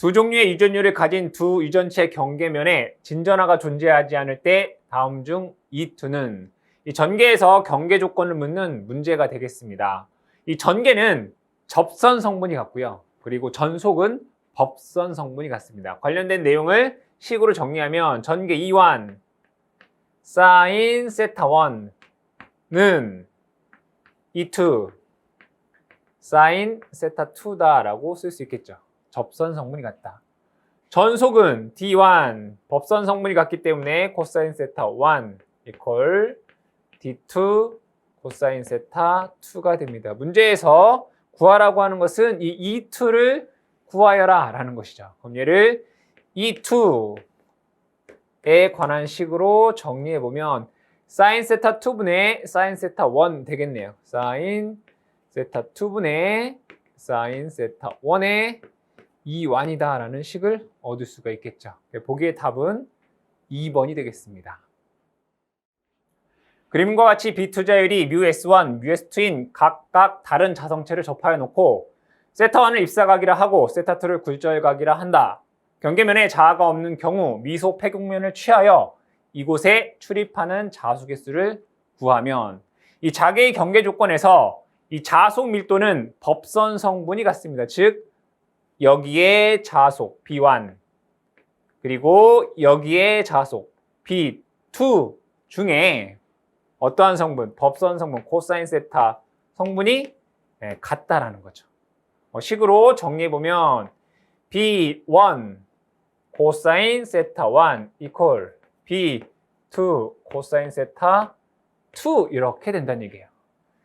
두 종류의 유전율을 가진 두 유전체 경계면에 진전하가 존재하지 않을 때 다음 중 이 두는 이 전개에서 경계 조건을 묻는 문제가 되겠습니다. 이 전개는 접선 성분이 같고요. 그리고 전속은 법선 성분이 같습니다. 관련된 내용을 식으로 정리하면 전개 2완 사인 세타 1는 E2 사인 세타 2다라고 쓸 수 있겠죠. 접선 성분이 같다. 전속은 D1 법선 성분이 같기 때문에 코사인 세타 1 이퀄 D2 코사인 세타 2가 됩니다. 문제에서 구하라고 하는 것은 이 E2를 구하여라 라는 것이죠. 그럼 얘를 E2에 관한 식으로 정리해보면 사인 세타 2분의 사인 세타 1 되겠네요. 사인 세타 2분의 사인 세타 1의 2완이다 라는 식을 얻을 수가 있겠죠. 보기의 답은 2번이 되겠습니다. 그림과 같이 B2자율이 μS1, μS2인 각각 다른 자성체를 접하여 놓고 세타1을 입사각이라 하고 세타2를 굴절각이라 한다. 경계면에 자아가 없는 경우 미소 폐곡면을 취하여 이곳에 출입하는 자수 개수를 구하면 이 자개의 경계 조건에서 이 자속 밀도는 법선 성분이 같습니다. 즉 여기에 자속 B1 그리고 여기에 자속 B2 중에 어떠한 성분, 법선 성분, 코사인 세타 성분이 같다라는 거죠. 식으로 정리해보면 B1 코사인 세타 1 이퀄 B2 코사인 세타 2 이렇게 된다는 얘기예요.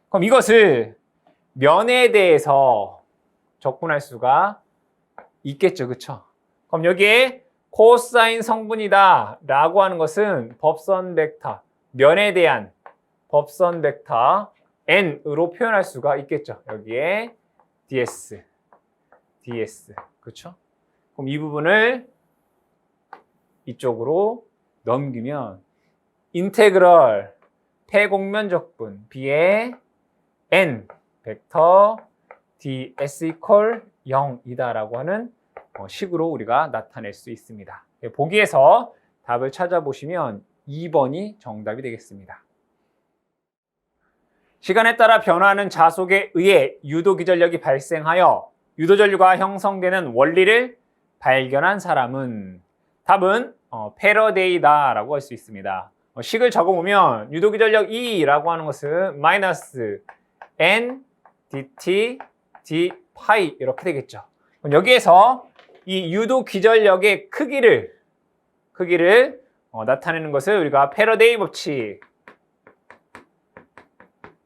그럼 이것을 면에 대해서 적분할 수가 있겠죠. 그쵸? 그럼 여기에 코사인 성분이다 라고 하는 것은 법선 벡터, 면에 대한 법선 벡터 n으로 표현할 수가 있겠죠. 여기에 ds, 그렇죠? 그럼 이 부분을 이쪽으로 넘기면 인테그럴 폐곡면 적분 b의 n 벡터 ds 이퀄 0이다라고 하는 식으로 우리가 나타낼 수 있습니다. 보기에서 답을 찾아보시면 2번이 정답이 되겠습니다. 시간에 따라 변화하는 자속에 의해 유도기전력이 발생하여 유도전류가 형성되는 원리를 발견한 사람은 답은 패러데이다라고 할 수 있습니다. 식을 적어보면 유도기전력 E라고 하는 것은 마이너스 N dt d 파이 이렇게 되겠죠. 그럼 여기에서 이 유도기전력의 크기를 나타내는 것을 우리가 패러데이 법칙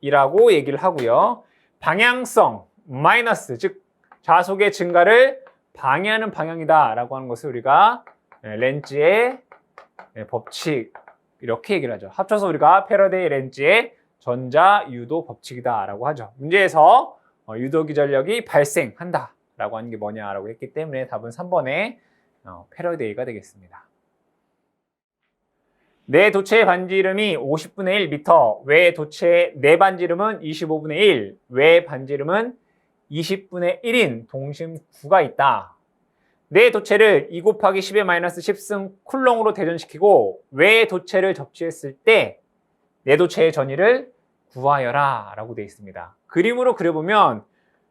이라고 얘기를 하고요. 방향성 마이너스 즉 자속의 증가를 방해하는 방향이다 라고 하는 것을 우리가 렌즈의 법칙 이렇게 얘기를 하죠. 합쳐서 우리가 패러데이 렌즈의 전자 유도 법칙이다 라고 하죠. 문제에서 유도기전력이 발생한다 라고 하는 게 뭐냐라고 했기 때문에 답은 3번의 패러데이가 되겠습니다. 내 도체의 반지름이 50분의 1m, 외 도체의 내 반지름은 25분의 1, 외 반지름은 20분의 1인 동심 9가 있다. 내 도체를 2 곱하기 10의 마이너스 10승 쿨롱으로 대전시키고 외 도체를 접지했을 때 내 도체의 전위를 구하여라 라고 되어 있습니다. 그림으로 그려보면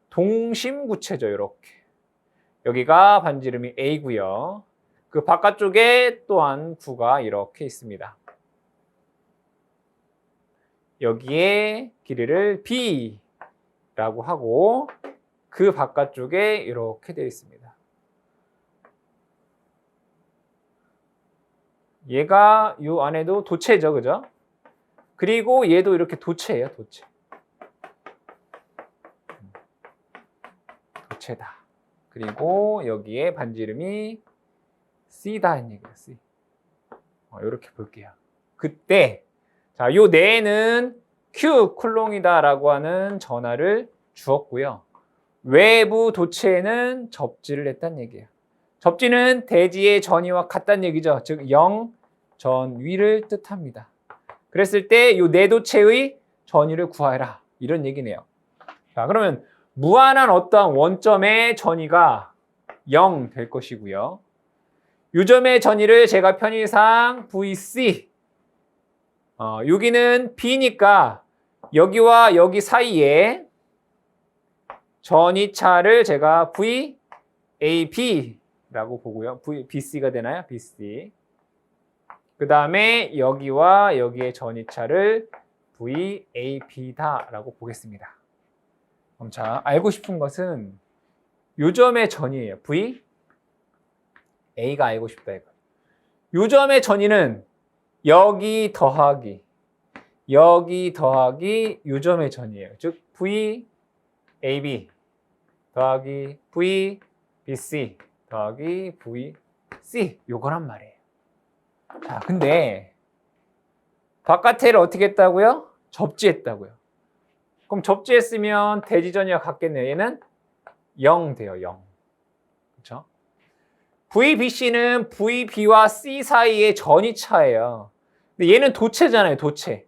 동심구체죠. 이렇게 여기가 반지름이 A고요. 그 바깥쪽에 또한 9가 이렇게 있습니다. 여기에 길이를 B라고 하고 그 바깥쪽에 이렇게 되어 있습니다. 얘가 이 안에도 도체죠. 그죠? 그리고 얘도 이렇게 도체예요. 도체다. 그리고 여기에 반지름이 C다는 얘기예요. C. 이렇게 볼게요. 그때 자, 요 내에는 Q 쿨롱이다라고 하는 전하를 주었고요. 외부 도체에는 접지를 했다는 얘기예요. 접지는 대지의 전위와 같다는 얘기죠. 즉 0 전위를 뜻합니다. 그랬을 때 요 내도체의 전위를 구하라 이런 얘기네요. 자, 그러면 무한한 어떠한 원점의 전위가 0 될 것이고요. 요점의 전위를 제가 편의상 VC, 여기는 B니까 여기와 여기 사이에 전위차를 제가 VAB라고 보고요. BC가 되나요? BC. 그 다음에 여기와 여기의 전위차를 VAB다라고 보겠습니다. 그럼 자, 알고 싶은 것은 요점의 전위예요. A가 알고 싶다 이거. 요점의 전위는 여기 더하기 요점의 전위예요. 즉 VAB 더하기 VBC 더하기 VC 요거란 말이에요. 자, 근데 바깥에를 어떻게 했다고요? 접지했다고요. 그럼 접지했으면 대지전위와 같겠네요. 얘는 0 돼요. 0. 그렇죠? VBC는 VB와 C 사이의 전위차예요. 근데 얘는 도체잖아요. 도체.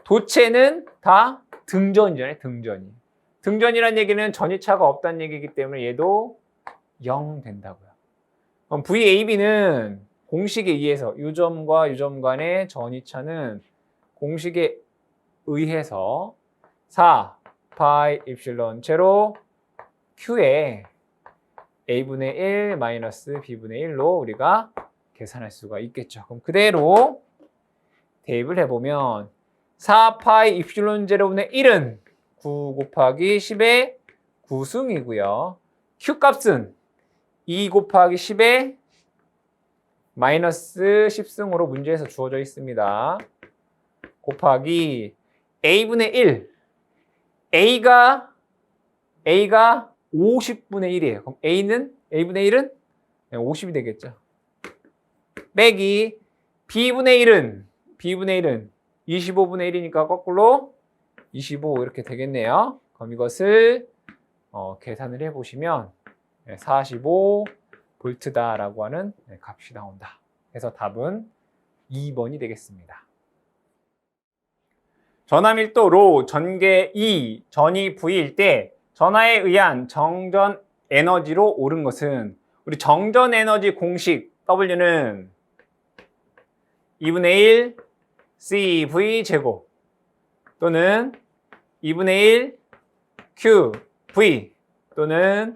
도체는 다 등전이잖아요. 등전이. 등전이란 얘기는 전위차가 없다는 얘기이기 때문에 얘도 0 된다고요. 그럼 VAB는 공식에 의해서 요점과 요점 간의 전위차는 공식에 의해서 4 파이 입실론 제로 Q에 A분의 1 마이너스 B분의 1로 우리가 계산할 수가 있겠죠. 그럼 그대로 대입을 해보면 4 파이 입실론 제로분의 1은 9 곱하기 10의 9승이고요. Q 값은 2 곱하기 10의 마이너스 10승으로 문제에서 주어져 있습니다. 곱하기 A분의 1. A가 50분의 1이에요. 그럼 A분의 1은 50이 되겠죠. 빼기 B분의 1은 25분의 1이니까 거꾸로 25 이렇게 되겠네요. 그럼 이것을 계산을 해보시면 45V다라고 하는 값이 나온다. 그래서 답은 2번이 되겠습니다. 전하 밀도 로 전개 E, 전위 V일 때 전하에 의한 정전 에너지로 옳은 것은 우리 정전 에너지 공식 W는 2분의 1 CV 제곱 또는 2분의 1 QV 또는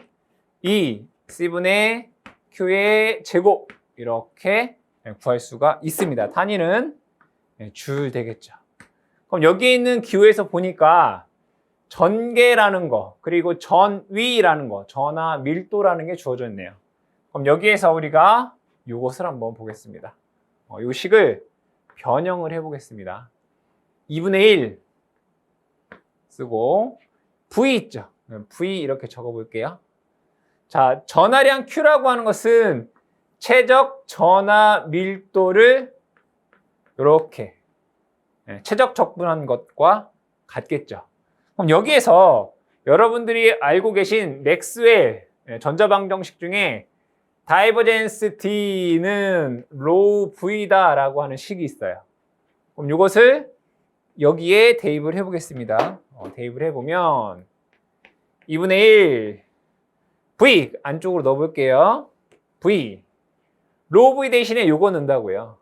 2 C분의 Q의 제곱 이렇게 구할 수가 있습니다. 단위는 줄 되겠죠. 그럼 여기 있는 기호에서 보니까 전개라는 거 그리고 전위라는 거 전하 밀도라는 게 주어져 있네요. 그럼 여기에서 우리가 이것을 한번 보겠습니다. 이 식을 변형을 해보겠습니다. 2분의 1 쓰고 V 있죠. V 이렇게 적어볼게요. 자, 전하량 Q라고 하는 것은 최적 전하 밀도를 이렇게 최적 적분한 것과 같겠죠. 그럼 여기에서 여러분들이 알고 계신 맥스웰 전자방정식 중에 다이버젠스 D는 로우 V다라고 하는 식이 있어요. 그럼 이것을 여기에 대입을 해보겠습니다. 대입을 해보면 2분의 1 V 안쪽으로 넣어볼게요. V 로우 V 대신에 이거 넣는다고요.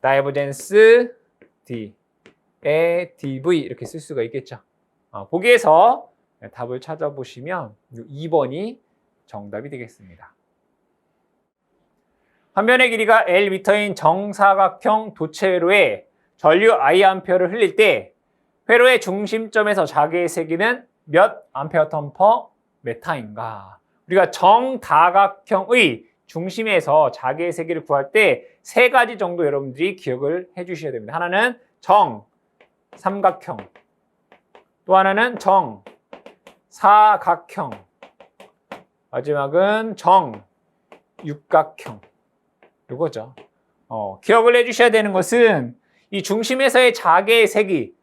다이버젠스 D에 DV 이렇게 쓸 수가 있겠죠. 보기에서 답을 찾아보시면 2번이 정답이 되겠습니다. 한 변의 길이가 L미터인 정사각형 도체회로에 전류 I암페어를 흘릴 때 회로의 중심점에서 자개의 세기는 몇 암페어 턴 퍼 메타인가? 우리가 정다각형의 중심에서 자개의 세기를 구할 때 세 가지 정도 여러분들이 기억을 해 주셔야 됩니다. 하나는 정삼각형, 또 하나는 정사각형, 마지막은 정육각형. 이거죠. 기억을 해 주셔야 되는 것은 이 중심에서의 자개의 세기,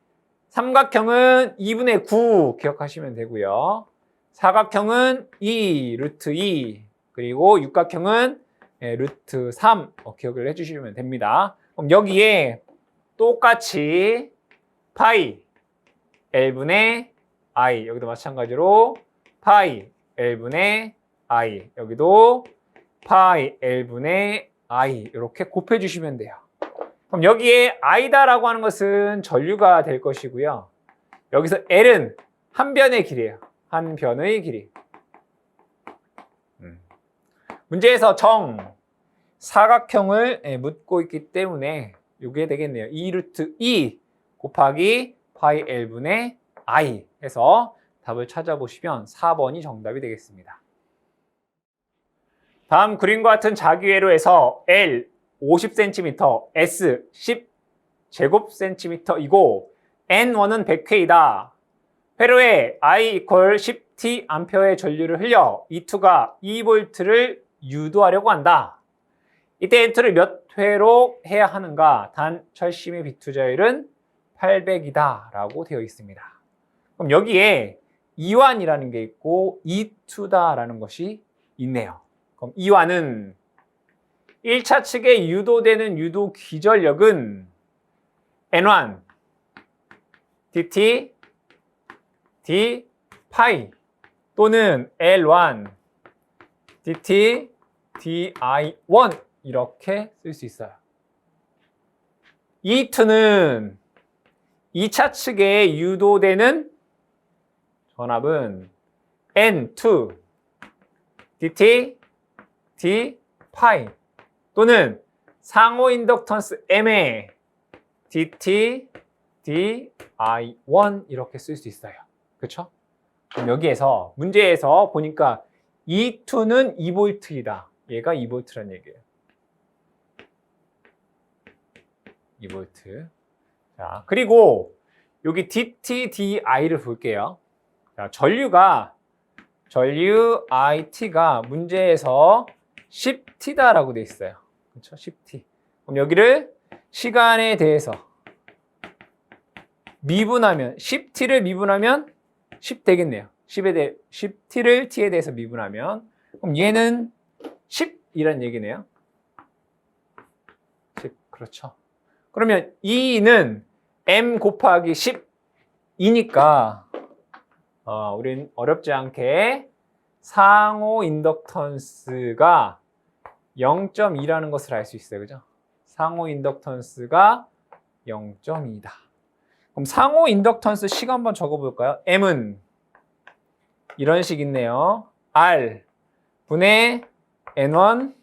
삼각형은 2분의 9 기억하시면 되고요. 사각형은 2, 루트 2, 그리고 육각형은 루트 3 기억을 해주시면 됩니다. 그럼 여기에 똑같이 파이 L분의 I, 여기도 마찬가지로 파이 L분의 I. 여기도 파이 L분의 I. 이렇게 곱해주시면 돼요. 그럼 여기에 I다라고 하는 것은 전류가 될 것이고요. 여기서 L은 한 변의 길이에요. 한 변의 길이. 문제에서 사각형을 묻고 있기 때문에 이게 되겠네요. 2루트 2 곱하기 파이 L분의 I 해서 답을 찾아보시면 4번이 정답이 되겠습니다. 다음 그림과 같은 자기회로에서 L 50cm, S 10제곱cm이고 N1은 100K이다. 회로에 I equal 10T 암페어의 전류를 흘려 E2가 2V를 유도하려고 한다. 이때 N2를 몇 회로 해야 하는가? 단 철심의 비투자율은 800이다 라고 되어 있습니다. 그럼 여기에 E1이라는 게 있고 E2다라는 것이 있네요. 그럼 E1은 1차 측에 유도되는 유도 기전력은 N1 dt d 파이 또는 L1 dt di1 이렇게 쓸 수 있어요. E2는 2차 측에 유도되는 전압은 N2 dt d 파이 또는 상호 인덕턴스 M의 dt di1 이렇게 쓸 수 있어요. 그렇죠? 그럼 여기에서 문제에서 보니까 E2는 2V이다. 얘가 2V란 얘기예요. 2V. 자, 그리고 여기 dt di를 볼게요. 자, 전류 IT가 문제에서 10T다라고 돼 있어요. 그렇죠? 10T. 그럼 여기를 시간에 대해서 미분하면 10T를 미분하면 10 되겠네요. 10T를 T에 대해서 미분하면 그럼 얘는 10이란 얘기네요. 10. 그렇죠. 그러면 E는 M 곱하기 10이니까 우린 어렵지 않게 상호 인덕턴스가 0.2라는 것을 알 수 있어요. 그죠? 상호 인덕턴스가 0.2다. 그럼 상호 인덕턴스 식 한번 적어볼까요? M은 이런 식 있네요. R 분의 N1,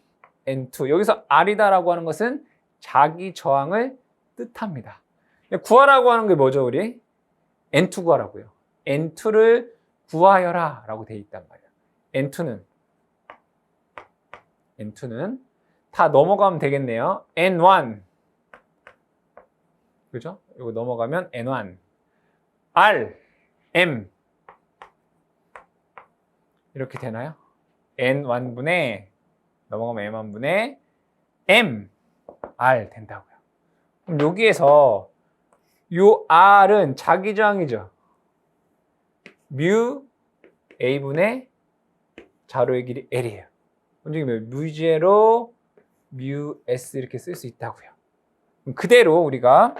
N2. 여기서 R이다라고 하는 것은 자기 저항을 뜻합니다. 구하라고 하는 게 뭐죠, 우리? N2 구하라고요. N2를 구하여라 라고 되어 있단 말이에요. N2는 다 넘어가면 되겠네요. N1 그죠? 이거 넘어가면 N1 R, M 이렇게 되나요? N1분의 넘어가면 M1분의 M, R 된다고요. 그럼 여기에서 요 R은 자기 저항이죠. 뮤 A분의 자로의 길이 L이에요. 문제는 뮤제로 뮤 S 이렇게 쓸 수 있다고요. 그럼 그대로 우리가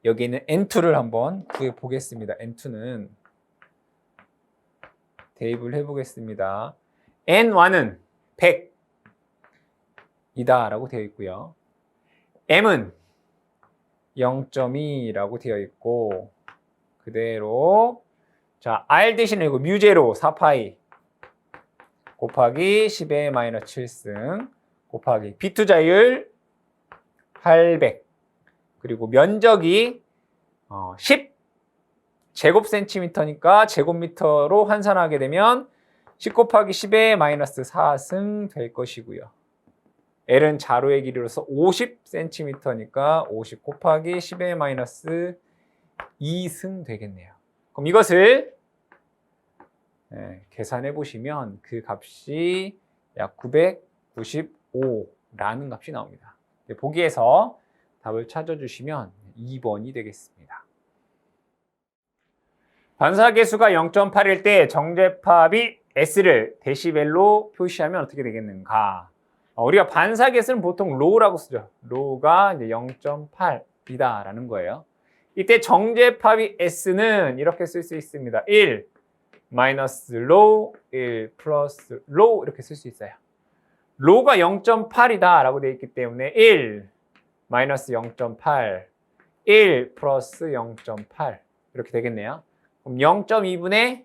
여기 있는 N2를 한번 구해 보겠습니다. N2는 대입을 해 보겠습니다. N1은 100이다 라고 되어 있고요. M은 0.2라고 되어 있고 그대로 자 R 대신에 이거 뮤제로 4파이 곱하기 10의 마이너스 7승 곱하기 비투자율 800 그리고 면적이 10 제곱센티미터니까 제곱미터로 환산하게 되면 10 곱하기 10의 마이너스 4승 될 것이고요. L은 자로의 길이로서 50cm니까 50 곱하기 10의 마이너스 2승 되겠네요. 그럼 이것을 계산해 보시면 그 값이 약 995라는 값이 나옵니다. 보기에서 답을 찾아주시면 2번이 되겠습니다. 반사계수가 0.8일 때 정제팝이 S를 데시벨로 표시하면 어떻게 되겠는가? 우리가 반사계수는 보통 로우라고 쓰죠. 로우가 이제 0.8이다라는 거예요. 이때 정제팝이 S는 이렇게 쓸 수 있습니다. 1 마이너스 로 1 플러스 로 이렇게 쓸 수 있어요. 로가 0.8이다 라고 되어 있기 때문에 1 마이너스 0.8 1 플러스 0.8 이렇게 되겠네요. 그럼 0.2분의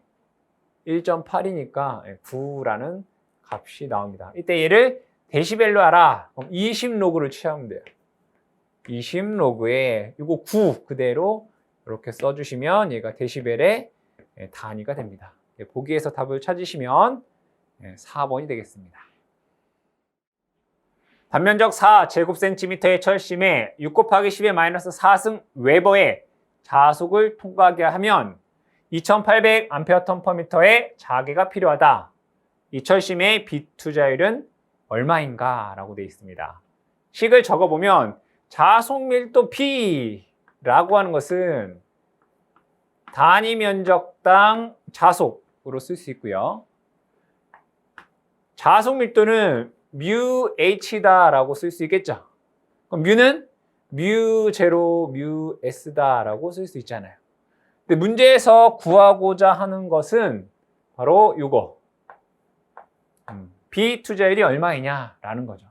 1.8이니까 9라는 값이 나옵니다. 이때 얘를 데시벨로 알아. 그럼 20로그를 취하면 돼요. 20로그에 이거 9 그대로 이렇게 써주시면 얘가 데시벨의 단위가 됩니다. 보기에서 답을 찾으시면 4번이 되겠습니다. 단면적 4제곱센티미터의 철심에 6 곱하기 10의 마이너스 4승 웨버의 자속을 통과하게 하면 2800A/톤/m의 자개가 필요하다. 이 철심의 비투자율은 얼마인가? 라고 되어 있습니다. 식을 적어보면 자속 밀도 P라고 하는 것은 단위 면적당 자속으로 쓸 수 있고요. 자속 밀도는 뮤 H다라고 쓸 수 있겠죠. 그럼 뮤는 뮤 제로, 뮤 S다라고 쓸 수 있잖아요. 근데 문제에서 구하고자 하는 것은 바로 이거. 비투자율이 얼마이냐라는 거죠.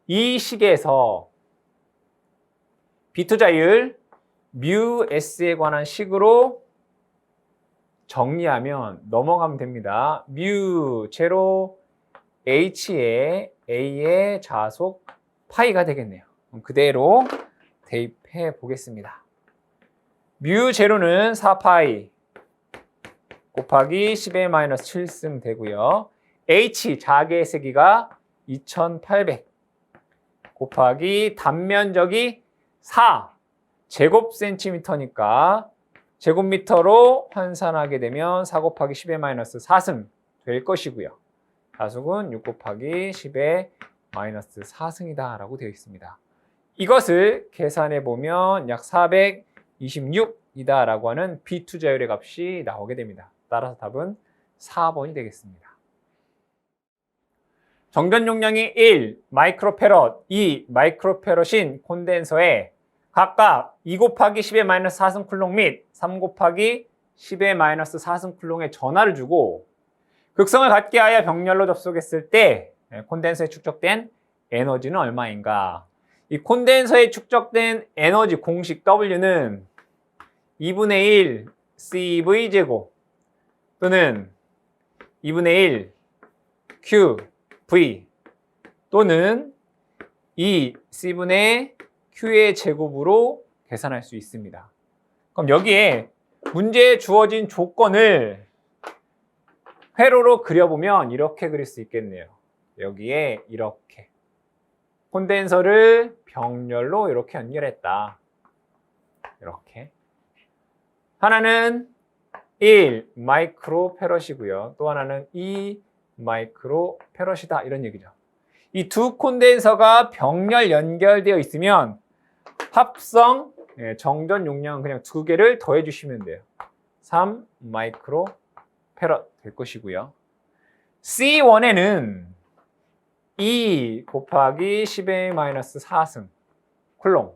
이 식에서 비투자율 뮤 S에 관한 식으로 정리하면 넘어가면 됩니다. 뮤 제로 H에 A의 자속 파이가 되겠네요. 그럼 그대로 대입해 보겠습니다. 뮤 제로는 4파이 곱하기 10의 마이너스 7승 되고요. H 자개의 세기가 2800 곱하기 단면적이 4 제곱센티미터니까 제곱미터로 환산하게 되면 4 곱하기 10의 마이너스 4승 될 것이고요. 자속은 6 곱하기 10의 마이너스 4승이다 라고 되어 있습니다. 이것을 계산해 보면 약 426이다 라고 하는 비투자율의 값이 나오게 됩니다. 따라서 답은 4번이 되겠습니다. 정전 용량이 1 마이크로페럿, 2 마이크로페럿인 콘덴서에 각각 2 곱하기 10의 마이너스 4승 쿨롱 및 3 곱하기 10의 마이너스 4승 쿨롱의 전하를 주고 극성을 갖게 하여 병렬로 접속했을 때 콘덴서에 축적된 에너지는 얼마인가? 이 콘덴서에 축적된 에너지 공식 W는 2분의 1 CV 제곱 또는 2분의 1 QV 또는 2 C분의 Q의 제곱으로 계산할 수 있습니다. 그럼 여기에 문제에 주어진 조건을 회로로 그려보면 이렇게 그릴 수 있겠네요. 여기에 이렇게 콘덴서를 병렬로 이렇게 연결했다. 이렇게 하나는 1 마이크로페럿이고요. 또 하나는 2 마이크로페럿이다. 이런 얘기죠. 이 두 콘덴서가 병렬 연결되어 있으면 합성 정전 용량은 그냥 두 개를 더해 주시면 돼요. 3 마이크로페럿 될 것이고요. C1에는 2 곱하기 10의 마이너스 4승 쿨롱,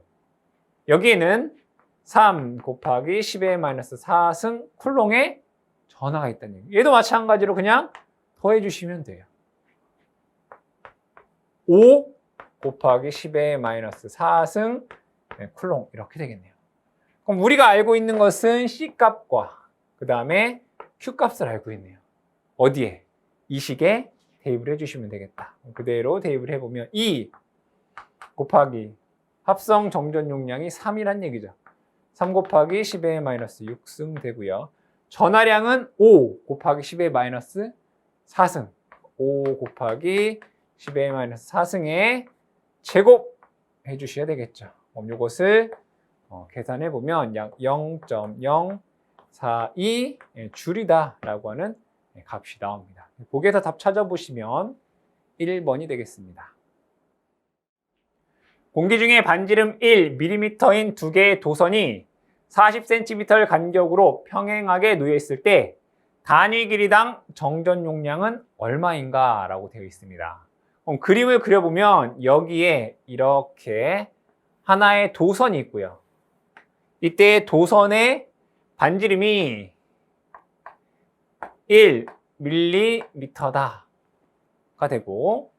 여기에는 3 곱하기 10의 마이너스 4승 쿨롱의 전하가 있다는 얘기. 얘도 마찬가지로 그냥 더해 주시면 돼요. 5 곱하기 10의 마이너스 4승 쿨롱 이렇게 되겠네요. 그럼 우리가 알고 있는 것은 C값과 그 다음에 Q값을 알고 있네요. 어디에? 이 식에 대입을 해주시면 되겠다. 그대로 대입을 해보면 2 곱하기 합성 정전 용량이 3이란 얘기죠. 3 곱하기 10의 마이너스 6승 되고요. 전하량은 5 곱하기 10의 마이너스 4승 5 곱하기 10의 마이너스 4승에 제곱 해주셔야 되겠죠. 그럼 이것을 계산해 보면 약 0.042 줄이다 라고 하는 값이 나옵니다. 보기에서 답 찾아보시면 1번이 되겠습니다. 공기 중에 반지름 1mm인 두 개의 도선이 40cm 간격으로 평행하게 놓여 있을 때 단위 길이당 정전 용량은 얼마인가 라고 되어 있습니다. 그럼 그림을 그려보면 여기에 이렇게 하나의 도선이 있고요. 이때 도선의 반지름이 1mm다가 되고,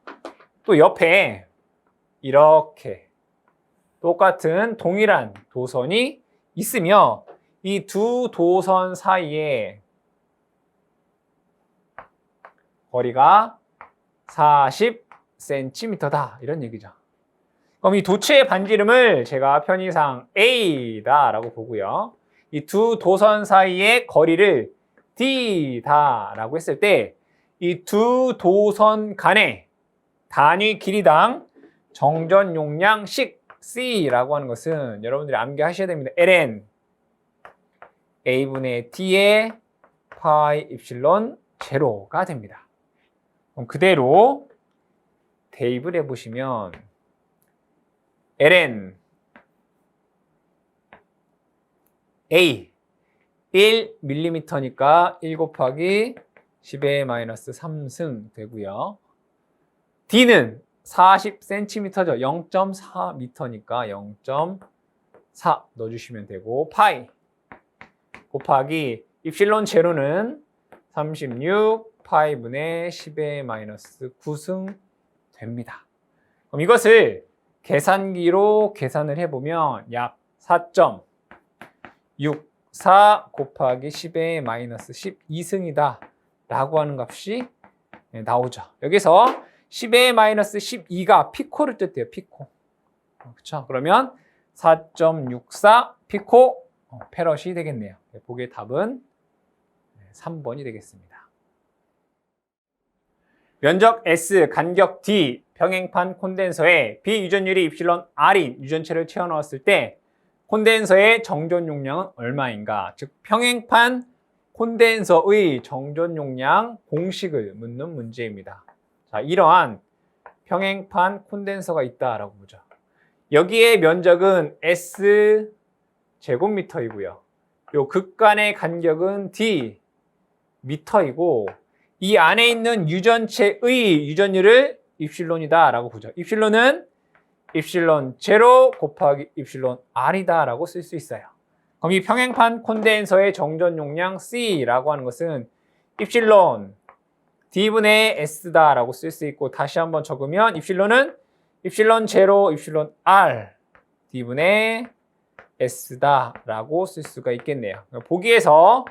또 옆에 이렇게 똑같은 동일한 도선이 있으며 이 두 도선 사이에 거리가 40cm다 이런 얘기죠. 그럼 이 도체의 반지름을 제가 편의상 A다라고 보고요. 이 두 도선 사이의 거리를 D다라고 했을 때 이 두 도선 간의 단위 길이당 정전 용량씩 C라고 하는 것은 여러분들이 암기하셔야 됩니다. ln A분의 D의 파이 입실론 제로가 됩니다. 그럼 그대로 대입을 해보시면 ln A 1mm니까 1 곱하기 10의 마이너스 3승 되고요. D는 40cm죠. 0.4m니까 0.4 넣어주시면 되고, 파이 곱하기 입실론 제로는 36 파이분의 10의 마이너스 9승 됩니다. 그럼 이것을 계산기로 계산을 해보면 약 4.64 곱하기 10의 마이너스 12승이다 라고 하는 값이 나오죠. 여기서 10의 마이너스 12가 피코를 뜻해요. 피코. 그렇죠? 그러면 4.64 피코 페럿이 되겠네요. 보기의 답은 3번이 되겠습니다. 면적 S, 간격 D, 평행판 콘덴서에 비유전율이 입실론 R인 유전체를 채워넣었을 때 콘덴서의 정전 용량은 얼마인가? 즉 평행판 콘덴서의 정전 용량 공식을 묻는 문제입니다. 자, 이러한 평행판 콘덴서가 있다라고 보죠. 여기에 면적은 S 제곱미터이고요. 요 극간의 간격은 D 미터이고 이 안에 있는 유전체의 유전율을 입실론이다라고 보죠. 입실론은 입실론 제로 곱하기 입실론 R이다라고 쓸 수 있어요. 그럼 이 평행판 콘덴서의 정전 용량 C라고 하는 것은 입실론 D분의 S다라고 쓸 수 있고, 다시 한번 적으면 입실론은 입실론 제로 입실론 R D분의 S다라고 쓸 수가 있겠네요. 보기에서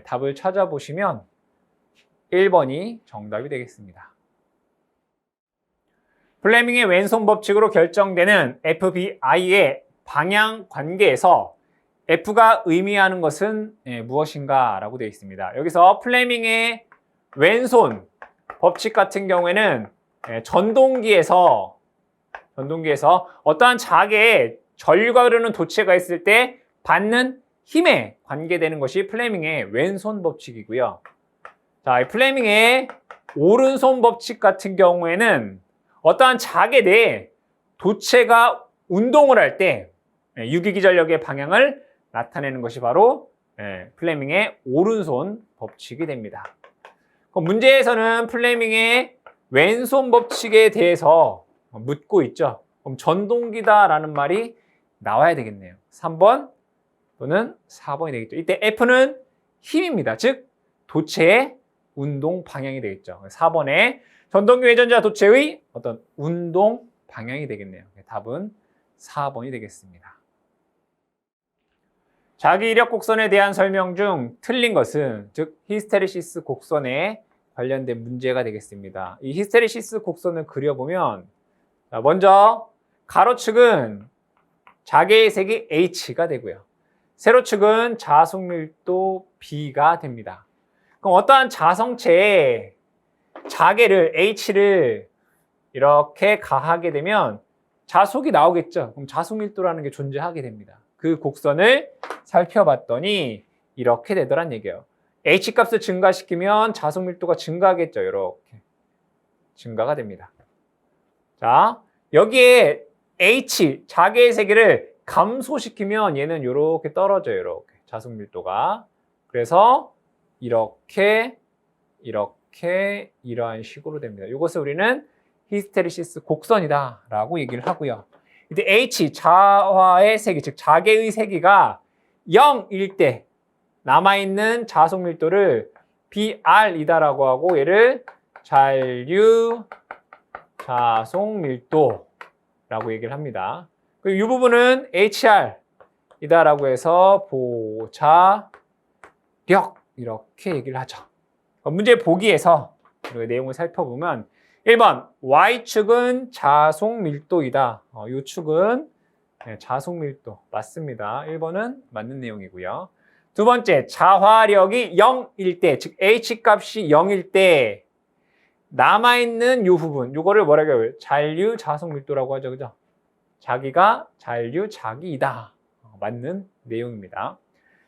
답을 찾아보시면 1번이 정답이 되겠습니다. 플레밍의 왼손 법칙으로 결정되는 FBI의 방향 관계에서 F가 의미하는 것은 무엇인가 라고 되어 있습니다. 여기서 플레밍의 왼손 법칙 같은 경우에는 전동기에서 어떠한 자개에 전류가 흐르는 도체가 있을 때 받는 힘에 관계되는 것이 플레밍의 왼손 법칙이고요. 자, 이 플레밍의 오른손 법칙 같은 경우에는 어떠한 자개 내에 도체가 운동을 할 때 유기기전력의 방향을 나타내는 것이 바로 플레밍의 오른손 법칙이 됩니다. 문제에서는 플레밍의 왼손 법칙에 대해서 묻고 있죠. 그럼 전동기다라는 말이 나와야 되겠네요. 3번 또는 4번이 되겠죠. 이때 F는 힘입니다. 즉 도체의 운동 방향이 되겠죠. 4번에 전동기 회전자 도체의 어떤 운동 방향이 되겠네요. 답은 4번이 되겠습니다. 자기 이력 곡선에 대한 설명 중 틀린 것은, 즉 히스테리시스 곡선에 관련된 문제가 되겠습니다. 이 히스테리시스 곡선을 그려보면 먼저 가로축은 자개의 색이 H가 되고요. 세로축은 자속밀도 B가 됩니다. 그럼 어떠한 자성체에 자개를 H를 이렇게 가하게 되면 자속이 나오겠죠. 그럼 자속밀도라는 게 존재하게 됩니다. 그 곡선을 살펴봤더니 이렇게 되더란 얘기예요. H값을 증가시키면 자속밀도가 증가하겠죠. 이렇게 증가가 됩니다. 자, 여기에 H, 자개의 세기를 감소시키면 얘는 이렇게 떨어져요. 이렇게 자속밀도가. 그래서 이렇게 이러한 식으로 됩니다. 이것을 우리는 히스테리시스 곡선이다 라고 얘기를 하고요. 이때 H, 자화의 세기, 즉 자개의 세기가 0일 때 남아있는 자속밀도를 BR이다라고 하고 얘를 잔류 자속 밀도라고 얘기를 합니다. 그리고 이 부분은 HR이다라고 해서 보자력 이렇게 얘기를 하죠. 문제 보기에서 우리가 내용을 살펴보면 1번 Y축은 자속 밀도이다. 이 축은 자속 밀도 맞습니다. 1번은 맞는 내용이고요. 두 번째 자화력이 0일 때, 즉 H값이 0일 때 남아있는 이 부분, 이거를 뭐라고 해요? 잔류 자속 밀도라고 하죠. 그죠? 자기가 잔류 자기이다. 맞는 내용입니다.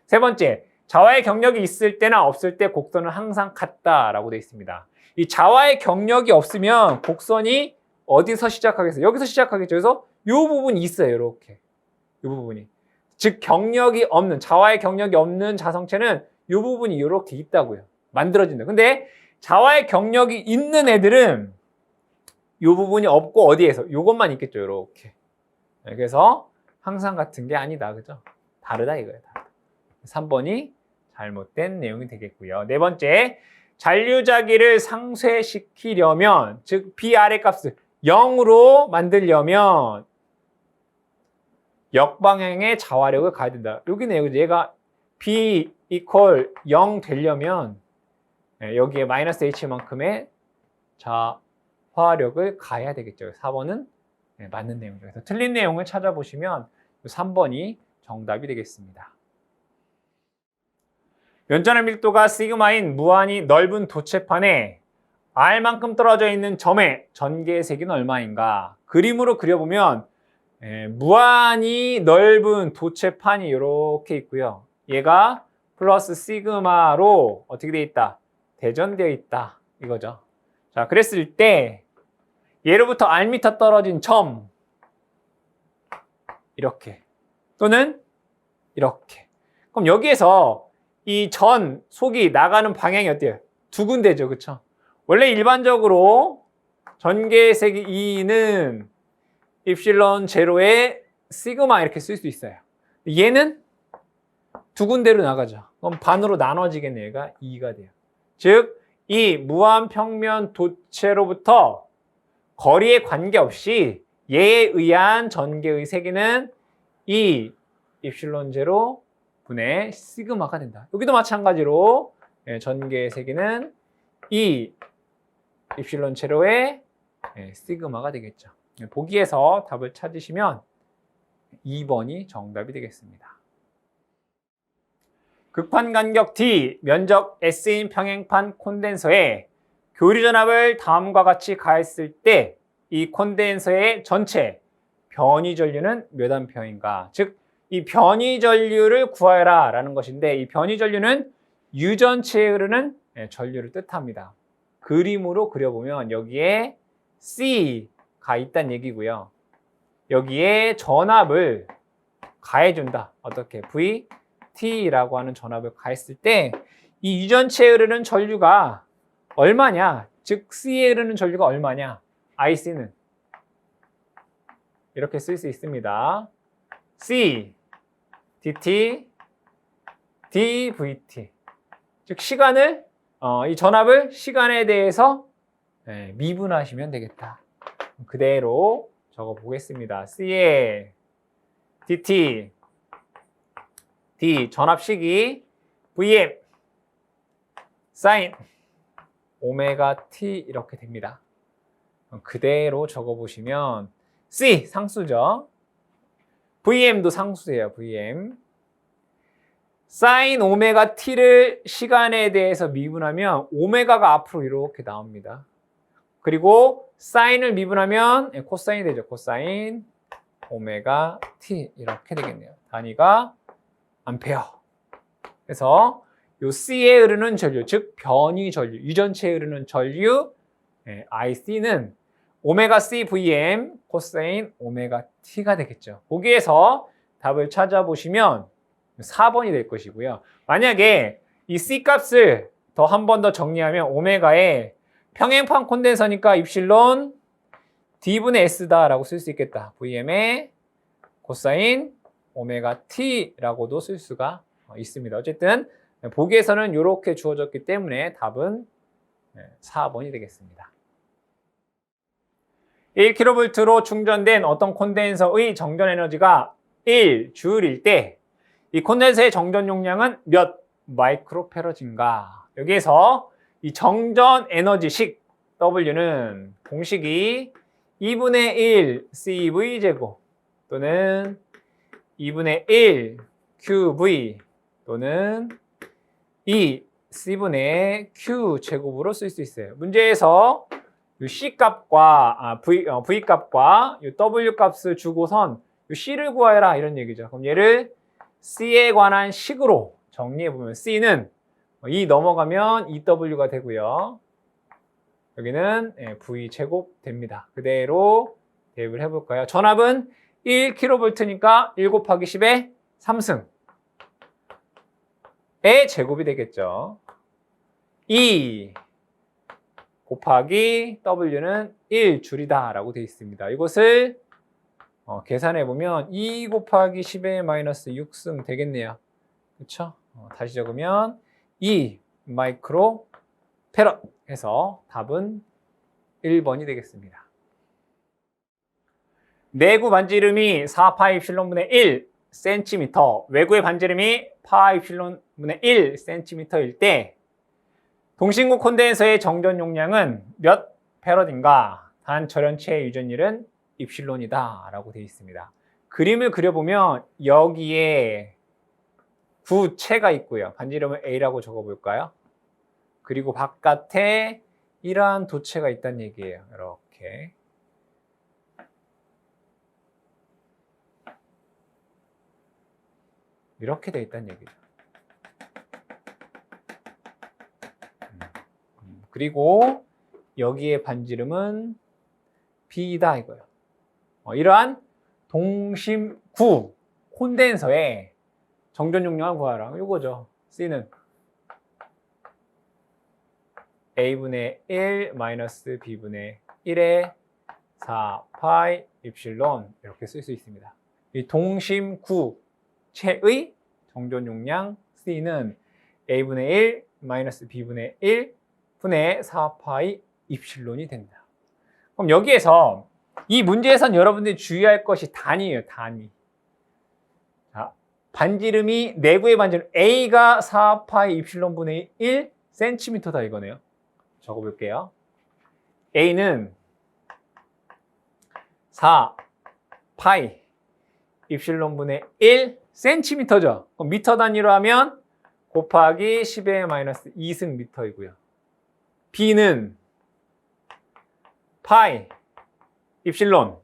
세 번째, 자화의 경력이 있을 때나 없을 때 곡선은 항상 같다라고 되어 있습니다. 이 자화의 경력이 없으면 곡선이 어디서 시작하겠어요? 여기서 시작하겠죠. 그래서 이 부분이 있어요. 이렇게. 이 부분이. 즉 경력이 없는, 자화의 경력이 없는 자성체는 이 부분이 이렇게 있다고요. 만들어진다. 근데 자화의 경력이 있는 애들은 이 부분이 없고 어디에서? 이것만 있겠죠. 이렇게. 그래서 항상 같은 게 아니다. 그죠? 다르다 이거예요. 다르다. 3번이 잘못된 내용이 되겠고요. 네 번째, 잔류자기를 상쇄시키려면, 즉 BR의 값을 0으로 만들려면 역방향의 자화력을 가야 된다. 여기는 얘가 B equal 0 되려면 여기에 마이너스 H만큼의 자화력을 가야 되겠죠. 4번은 맞는 내용이죠. 그래서 틀린 내용을 찾아보시면 3번이 정답이 되겠습니다. 연전의 밀도가 시그마인 무한히 넓은 도체판에 R만큼 떨어져 있는 점의 전개의 세기는 얼마인가? 그림으로 그려보면 무한히 넓은 도체판이 이렇게 있고요. 얘가 플러스 시그마로 어떻게 되어 있다? 대전되어 있다. 이거죠. 자, 그랬을 때 예로부터 R미터 떨어진 점 이렇게 또는 이렇게. 그럼 여기에서 이 전 속이 나가는 방향이 어때요? 두 군데죠. 그렇죠? 원래 일반적으로 전개의 세기 E는 입실론 제로에 시그마 이렇게 쓸 수 있어요. 얘는 두 군데로 나가죠. 그럼 반으로 나눠지겠네요. 얘가 2가 돼요. 즉, 이 무한평면 도체로부터 거리에 관계없이 얘에 의한 전개의 세기는 E 입실론 제로 분의 시그마가 된다. 여기도 마찬가지로 전개의 세기는 E 입실론 제로의 시그마가 되겠죠. 보기에서 답을 찾으시면 2번이 정답이 되겠습니다. 극판 간격 D, 면적 S인 평행판 콘덴서에 교류전압을 다음과 같이 가했을 때 이 콘덴서의 전체 변이 전류는 몇 암페어인가? 즉, 이 변이 전류를 구하라 라는 것인데 이 변이 전류는 유전체에 흐르는 전류를 뜻합니다. 그림으로 그려보면 여기에 C가 있다는 얘기고요. 여기에 전압을 가해준다. 어떻게? VT라고 하는 전압을 가했을 때 이 유전체에 흐르는 전류가 얼마냐? 즉 C에 흐르는 전류가 얼마냐? IC는 이렇게 쓸 수 있습니다. C, DT, DVT. 즉 시간을 이 전압을 시간에 대해서 미분하시면 되겠다. 그대로 적어 보겠습니다. C에 DT, D 전압 시기, VM 사인 오메가 T 이렇게 됩니다. 그대로 적어 보시면 C 상수죠. VM도 상수예요. VM 사인 오메가 T를 시간에 대해서 미분하면 오메가가 앞으로 이렇게 나옵니다. 그리고 사인을 미분하면 코사인이 되죠. 코사인 오메가 T 이렇게 되겠네요. 단위가 암페어. 그래서 요 C에 흐르는 전류, 즉 변이 전류, 유전체에 흐르는 전류 IC는 오메가 C VM 코사인 오메가 T가 되겠죠. 거기에서 답을 찾아보시면 4번이 될 것이고요. 만약에 이 C 값을 더 한 번 더 정리하면 오메가에 평행판 콘덴서니까 입실론 D분의 S다라고 쓸 수 있겠다. VM의 코사인 오메가 T라고도 쓸 수가 있습니다. 어쨌든 보기에서는 이렇게 주어졌기 때문에 답은 4번이 되겠습니다. 1kV로 충전된 어떤 콘덴서의 정전 에너지가 1줄일 때 이 콘덴서의 정전 용량은 몇 마이크로패러드인가? 여기에서 이 정전 에너지식 W는 공식이 2분의 1 CV 제곱 또는 2분의 1 QV 또는 2 C분의 Q 제곱으로 쓸 수 있어요. 문제에서 이 C 값과 V 값과 이 W 값을 주고선 이 C를 구하여라 이런 얘기죠. 그럼 얘를 C에 관한 식으로 정리해 보면 C는 2 넘어가면 2W가 되고요. 여기는 V 제곱 됩니다. 그대로 대입을 해볼까요? 전압은 1kV니까 1 곱하기 10의 3승 의 제곱이 되겠죠. 2 곱하기 W는 1줄이다 라고 되어 있습니다. 이것을 계산해보면 2 곱하기 10의 마이너스 6승 되겠네요. 그렇죠? 다시 적으면 2 마이크로 패럿 해서 답은 1번이 되겠습니다. 내구 반지름이 4파 입실론분의 1 cm, 외구의 반지름이 파 입실론분의 1 cm일 때 동신구 콘덴서의 정전 용량은 몇 패럿인가? 단 절연체의 유전율은 입실론이다 라고 되어 있습니다. 그림을 그려보면 여기에 구체가 있고요. 반지름을 A라고 적어볼까요? 그리고 바깥에 이러한 도체가 있다는 얘기예요. 이렇게. 이렇게 되어 있다는 얘기죠. 그리고 여기에 반지름은 B다 이거예요. 이러한 동심구 콘덴서의 정전 용량을 구하라. 이거죠. C는 A분의 1 마이너스 B분의 1의 4파이 입실론 이렇게 쓸 수 있습니다. 이 동심구체의 정전 용량 C는 A분의 1 마이너스 B분의 1 분의 4파이 입실론이 된다. 그럼 여기에서 이 문제에선 여러분들이 주의할 것이 단위예요. 단위. 자, 반지름이 내구의 반지름 A가 4파이 입실론 분의 1 cm다 이거네요. 적어볼게요. A는 4파이 입실론 분의 1 cm죠. 그럼 미터 단위로 하면 곱하기 10의 마이너스 2승 미터이고요. B는 파이 입실론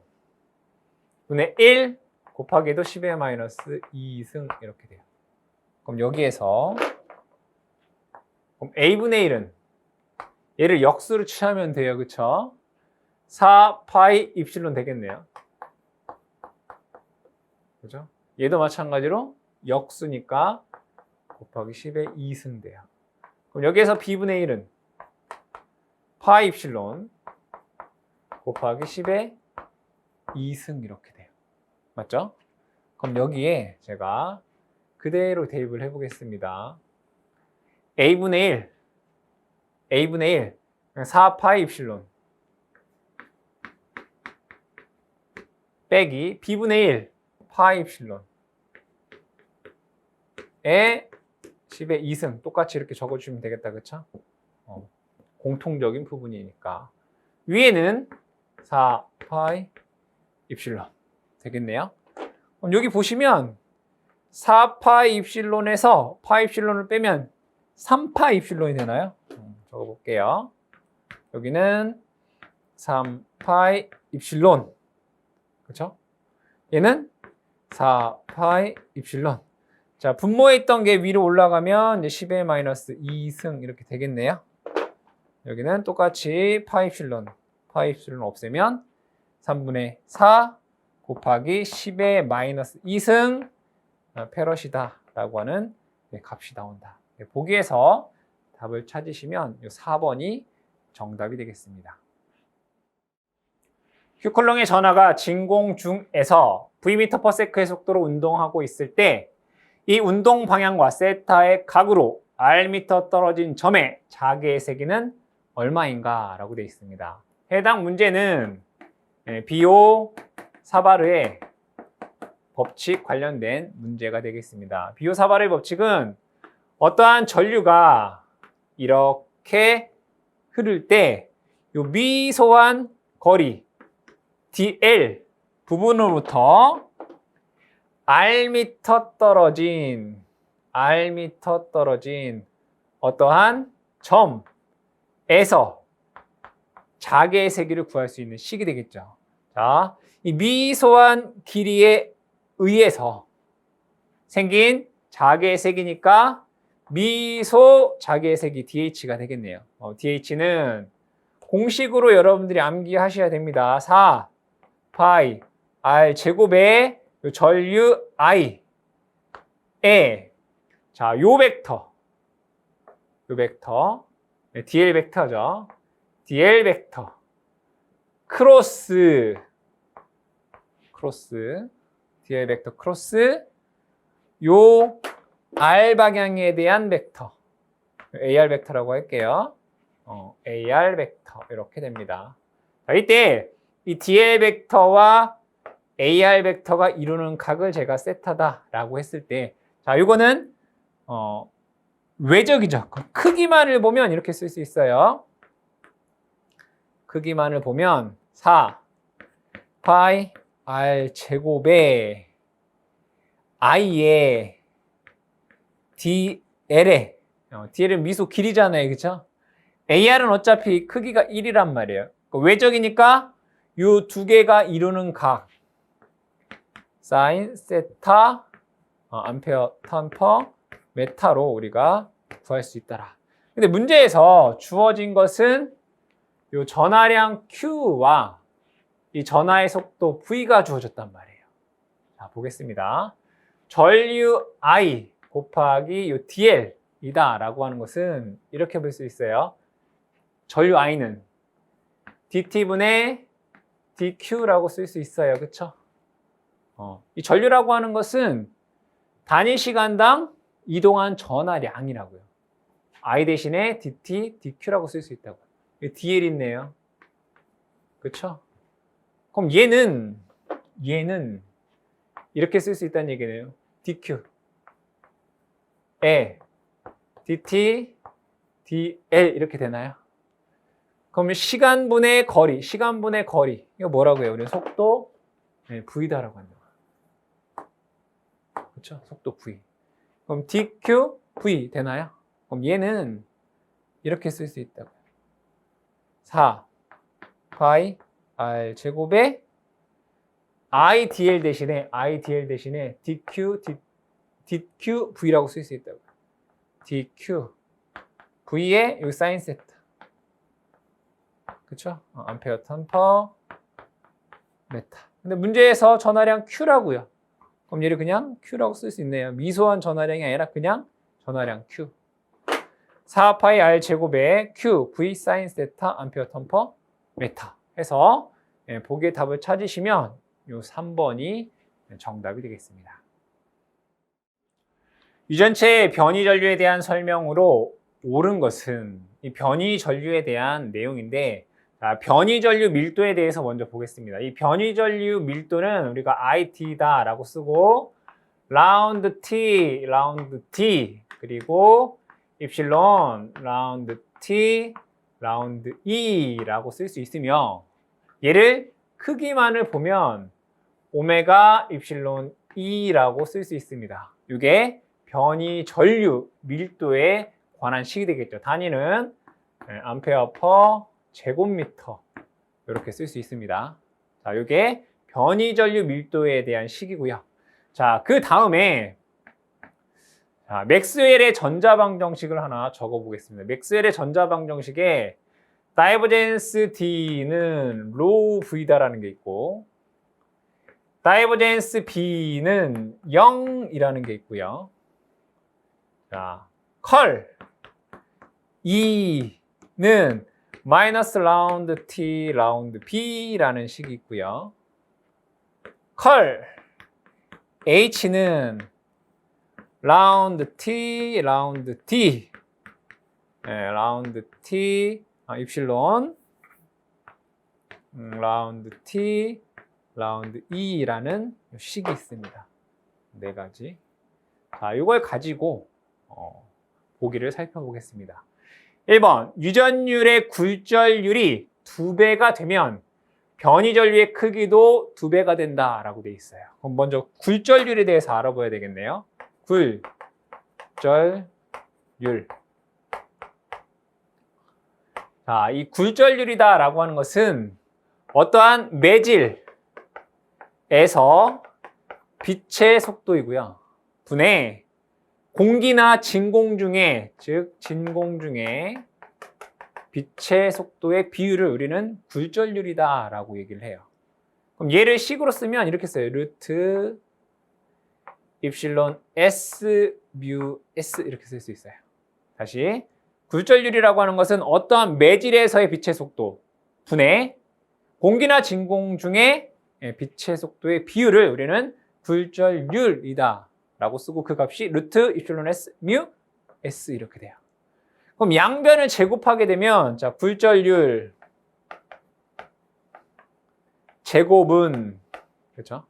분의 1 곱하기도 10의 마이너스 2승 이렇게 돼요. 그럼 여기에서 그럼 A분의 1은 얘를 역수로 취하면 돼요. 그쵸? 4파이 입실론 되겠네요. 그죠? 얘도 마찬가지로 역수니까 곱하기 10의 2승 돼요. 그럼 여기에서 B분의 1은 파이 입실론 곱하기 10의 2승 이렇게 돼요. 맞죠? 그럼 여기에 제가 그대로 대입을 해보겠습니다. A분의 1 4파이 입실론 빼기 B분의 1 파이 입실론 에 10의 2승 똑같이 이렇게 적어주시면 되겠다. 그쵸? 공통적인 부분이니까 위에는 4파이 입실론 되겠네요. 그럼 여기 보시면 4파이 입실론에서 파이 입실론을 빼면 3파이 입실론이 되나요? 적어볼게요. 여기는 3파이 입실론 그렇죠? 얘는 4파이 입실론. 자, 분모에 있던 게 위로 올라가면 이제 10의 마이너스 2승 이렇게 되겠네요. 여기는 똑같이 파이 입실론 없애면 3분의 4 곱하기 10의 마이너스 2승 패럿이다 라고 하는 값이 나온다. 보기에서 답을 찾으시면 4번이 정답이 되겠습니다. Q쿨롱의 전하가 진공 중에서 Vm/s의 속도로 운동하고 있을 때 이 운동 방향과 세타의 각으로 R미터 떨어진 점의 자개의 세기는 얼마인가? 라고 되어 있습니다. 해당 문제는 비오 사바르의 법칙 관련된 문제가 되겠습니다. 비오 사바르의 법칙은 어떠한 전류가 이렇게 흐를 때 이 미소한 거리 dl 부분으로부터 R미터 떨어진 어떠한 점에서 자개의 세기를 구할 수 있는 식이 되겠죠. 자, 이 미소한 길이에 의해서 생긴 자개의 세기니까 미소 자개의 세기 DH가 되겠네요. DH는 공식으로 여러분들이 암기하셔야 됩니다. 4 파이 R 제곱의 전류 I에 자, 요 벡터 DL 벡터죠. DL 벡터 크로스 DL 벡터 크로스 요 R 방향에 대한 벡터 AR 벡터라고 할게요. AR 벡터 이렇게 됩니다. 자, 이때 이 DL 벡터와 AR 벡터가 이루는 각을 제가 세타다라고 했을 때, 자, 이거는 외적이죠. 크기만을 보면 이렇게 쓸 수 있어요. 크기만을 보면 4 파이 R 제곱에 I에 DL에 DL은 미소 길이잖아요. 그렇죠? AR은 어차피 크기가 1이란 말이에요. 외적이니까 이 두 개가 이루는 각 사인 세타 암페어 턴 퍼 메타로 우리가 구할 수 있더라. 근데 문제에서 주어진 것은 이 전하량 Q와 이 전하의 속도 V가 주어졌단 말이에요. 자, 보겠습니다. 전류 I 곱하기 이 DL이다 라고 하는 것은 이렇게 볼 수 있어요. 전류 I는 DT분의 DQ라고 쓸 수 있어요. 그쵸? 이 전류라고 하는 것은 단위 시간당 이동한 전하량이라고요. I 대신에 DT, DQ라고 쓸 수 있다고요. DL 있네요. 그쵸? 그럼 얘는 이렇게 쓸 수 있다는 얘기네요. DQ 에 DT, DL 이렇게 되나요? 그럼 시간분의 거리 이거 뭐라고 해요? 우리 속도 V다라고 한다. 그렇죠? 속도 V. 그럼 DQ, V 되나요? 그럼 얘는 이렇게 쓸 수 있다고요. 4 파이 R 제곱에 IDL 대신에 DQ, V라고 쓸 수 있다고요. DQ, V의 이 사인 세타. 그쵸? 암페어 턴 퍼 메타. 근데 문제에서 전하량 Q라고요. 그럼 얘를 그냥 Q라고 쓸 수 있네요. 미소한 전하량이 아니라 그냥 전하량 Q. 4 파이 R 제곱에 Q, V 사인 세타 암페어 턴 퍼 메타 해서 보기의 답을 찾으시면 이 3번이 정답이 되겠습니다. 유전체의 변이 전류에 대한 설명으로 옳은 것은 이 변이 전류에 대한 내용인데, 변이 전류 밀도에 대해서 먼저 보겠습니다. 이 변이 전류 밀도는 우리가 IT다라고 쓰고 라운드 T, 라운드 D 그리고 입실론, 라운드 T, 라운드 E라고 쓸 수 있으며, 얘를 크기만을 보면 오메가 입실론 E라고 쓸 수 있습니다. 이게 변이 전류 밀도에 관한 식이 되겠죠. 단위는 암페어 퍼 제곱미터 이렇게 쓸 수 있습니다. 자, 이게 변이 전류 밀도에 대한 식이고요. 자, 그 다음에 맥스웰의 전자방정식을 하나 적어보겠습니다. 맥스웰의 전자방정식에 다이버젠스 D는 로우 V다라는 게 있고, 다이버젠스 B는 0이라는 게 있고요. 자, 컬 E는 마이너스 라운드 T, 라운드 B라는 식이 있고요. 컬 H는 라운드 T, 라운드 D, 네, 라운드 T, 입실론, 라운드 T, 라운드 E라는 식이 있습니다. 네 가지. 자, 이걸 가지고 보기를 살펴보겠습니다. 1번, 유전율의 굴절율이 2배가 되면 변이전류의 크기도 2배가 된다라고 돼 있어요. 그럼 먼저 굴절율에 대해서 알아봐야 되겠네요. 굴절율. 자, 이 굴절율이다라고 하는 것은 어떠한 매질에서 빛의 속도이고요. 분의 공기나 진공 중에, 즉 진공 중에 빛의 속도의 비율을 우리는 굴절율이다라고 얘기를 해요. 그럼 얘를 식으로 쓰면 이렇게 써요. 루트 입실론 S 뮤 S 이렇게 쓸 수 있어요. 다시 굴절율이라고 하는 것은 어떠한 매질에서의 빛의 속도 분의 공기나 진공 중에 빛의 속도의 비율을 우리는 굴절율이다 라고 쓰고 그 값이 루트 입실론 S 뮤 S 이렇게 돼요. 그럼 양변을 제곱하게 되면 자 굴절율 제곱은 그렇죠?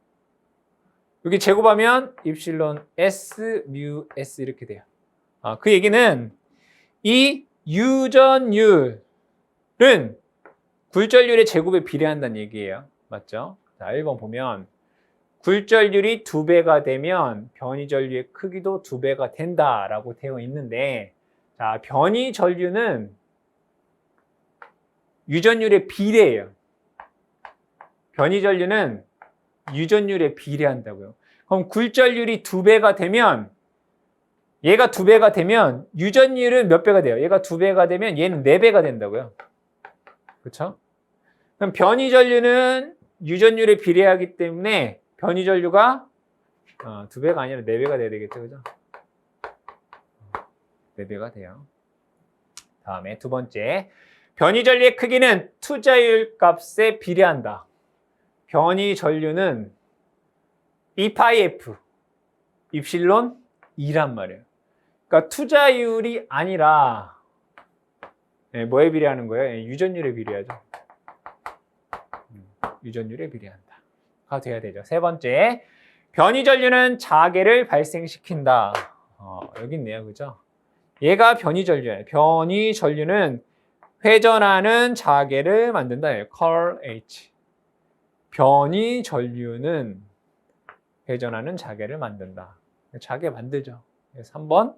여기 제곱하면 입실론 S 뮤 S 이렇게 돼요. 그 얘기는 이 유전율은 굴절율의 제곱에 비례한다는 얘기예요. 맞죠? 자, 1번 보면 굴절율이 2배가 되면 변이전류의 크기도 2배가 된다라고 되어 있는데 자, 변이전류는 유전율에 비례해요. 변이전류는 유전율에 비례한다고요. 그럼 굴절율이 2배가 되면 얘가 2배가 되면 유전율은 몇 배가 돼요? 얘가 2배가 되면 얘는 4배가 된다고요. 그렇죠? 그럼 변이전류는 유전율에 비례하기 때문에 변이전류가 2배가 아니라 4배가 돼야 되겠죠. 그죠? 4배가 돼요. 다음에 두 번째. 변이전류의 크기는 투자율 값에 비례한다. 변이전류는 E파이 F, 입실론 2란 말이에요. 그러니까 투자율이 아니라 뭐에 비례하는 거예요? 유전율에 비례하죠. 유전율에 비례한다. 가 돼야 되죠. 세 번째, 변이전류는 자개를 발생시킨다. 여기 있네요, 그죠? 얘가 변이전류예요. 변이전류는 회전하는 자개를 만든다. 컬 H. 변이전류는 회전하는 자개를 만든다. 자개 만들죠. 그래서 3번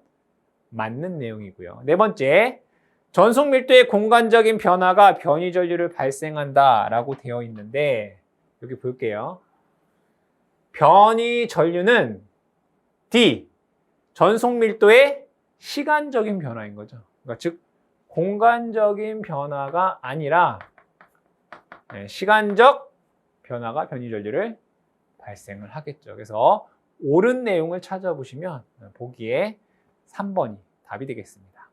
맞는 내용이고요. 네 번째, 전속 밀도의 공간적인 변화가 변이전류를 발생한다라고 되어 있는데 여기 볼게요. 변이전류는 D, 전속 밀도의 시간적인 변화인 거죠. 그러니까 즉 공간적인 변화가 아니라 시간적 변화가 변이전류를 발생을 하겠죠. 그래서 옳은 내용을 찾아보시면 보기에 3번이 답이 되겠습니다.